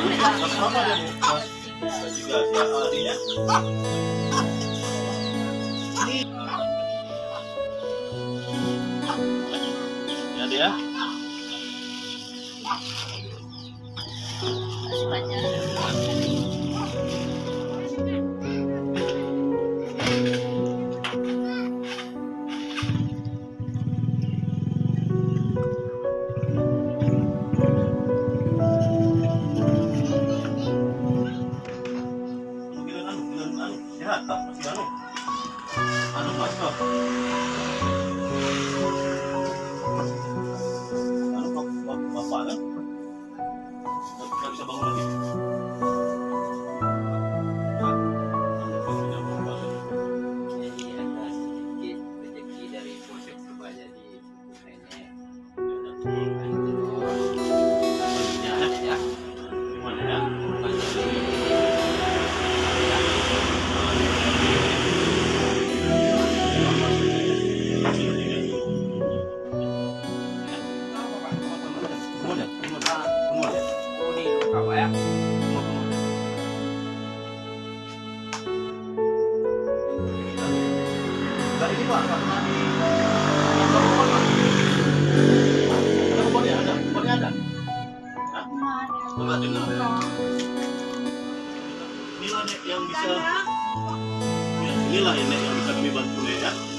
Sama dia Bu. Mas. Juga artinya. Ya dia. Sehat tak masih mas kok. Bapak kan? Nggak bisa bangun lagi. Jadi ada sedikit rezeki dari proses coba jadi nenek. Ya. Gimana ya? Ini Pak, nggak pernah di kuponnya ada? Hah? Coba dengar. Inilah Nek yang bisa, ya, inilah ya Nek yang bisa kami bantu Nek ya.